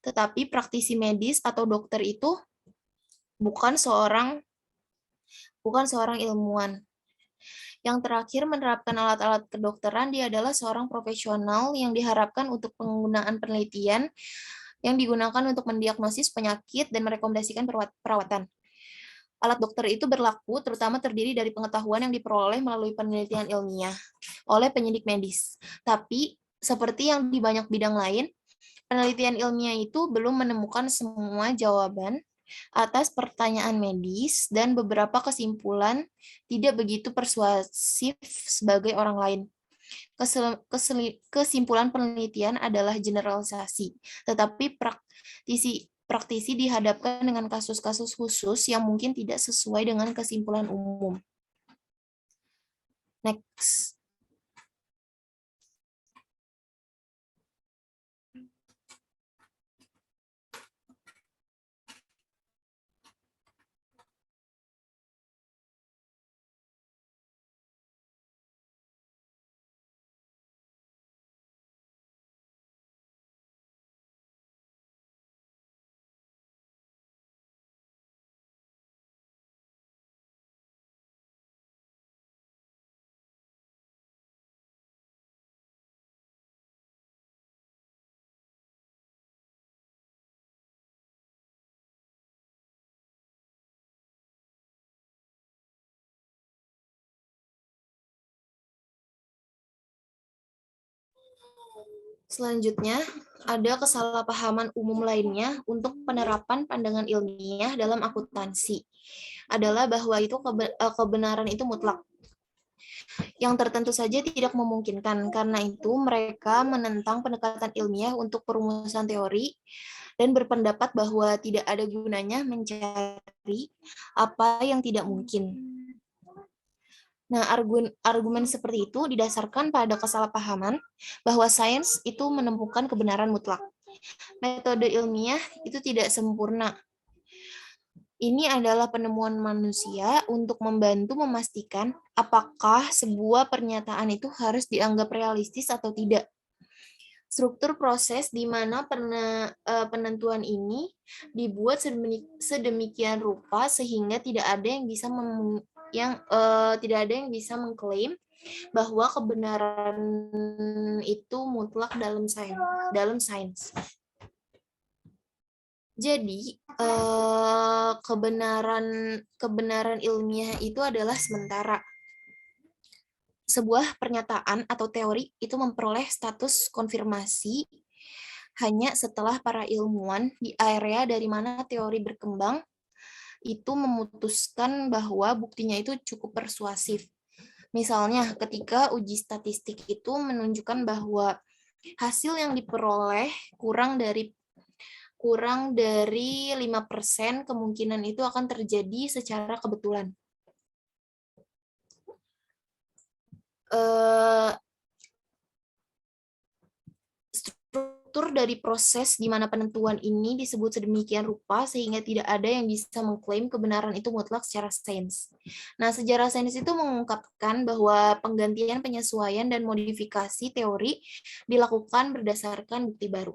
tetapi praktisi medis atau dokter itu bukan seorang ilmuwan. Yang terakhir, menerapkan alat-alat kedokteran, dia adalah seorang profesional yang diharapkan untuk penggunaan penelitian yang digunakan untuk mendiagnosis penyakit dan merekomendasikan perawatan. Alat dokter itu berlaku terutama terdiri dari pengetahuan yang diperoleh melalui penelitian ilmiah oleh penyidik medis. Tapi, seperti yang di banyak bidang lain, penelitian ilmiah itu belum menemukan semua jawaban atas pertanyaan medis dan beberapa kesimpulan tidak begitu persuasif sebagai orang lain. Kesimpulan penelitian adalah generalisasi, tetapi praktisi dihadapkan dengan kasus-kasus khusus yang mungkin tidak sesuai dengan kesimpulan umum. Next. Selanjutnya, ada kesalahpahaman umum lainnya untuk penerapan pandangan ilmiah dalam akuntansi, adalah bahwa kebenaran itu mutlak, yang tertentu saja tidak memungkinkan. Karena itu, mereka menentang pendekatan ilmiah untuk perumusan teori dan berpendapat bahwa tidak ada gunanya mencari apa yang tidak mungkin. Nah, argumen seperti itu didasarkan pada kesalahpahaman bahwa sains itu menemukan kebenaran mutlak. Metode ilmiah itu tidak sempurna. Ini adalah penemuan manusia untuk membantu memastikan apakah sebuah pernyataan itu harus dianggap realistis atau tidak. Struktur proses di mana penentuan ini dibuat sedemikian rupa sehingga tidak ada yang bisa mengklaim bahwa kebenaran itu mutlak dalam sains. Jadi kebenaran ilmiah itu adalah sementara. Sebuah pernyataan atau teori itu memperoleh status konfirmasi hanya setelah para ilmuwan di area dari mana teori berkembang itu memutuskan bahwa buktinya itu cukup persuasif. Misalnya, ketika uji statistik itu menunjukkan bahwa hasil yang diperoleh kurang dari 5% kemungkinan itu akan terjadi secara kebetulan. Struktur dari proses di mana penentuan ini disebut sedemikian rupa sehingga tidak ada yang bisa mengklaim kebenaran itu mutlak secara sains. Nah, sejarah sains itu mengungkapkan bahwa penggantian, penyesuaian, dan modifikasi teori dilakukan berdasarkan bukti baru.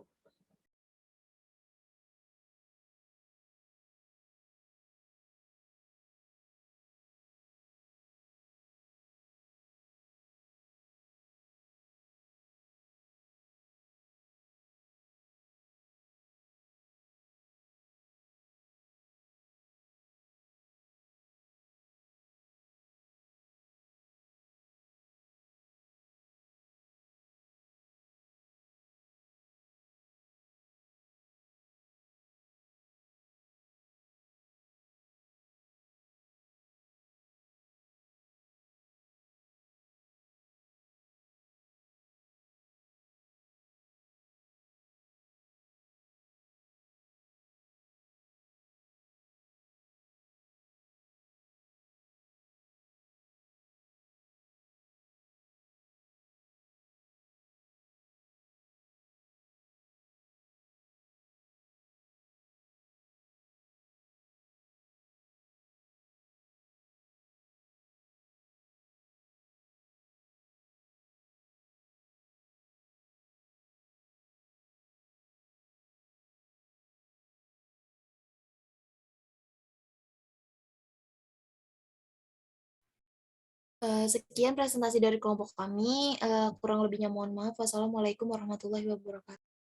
Sekian presentasi dari kelompok kami. Kurang lebihnya mohon maaf. Wassalamualaikum warahmatullahi wabarakatuh.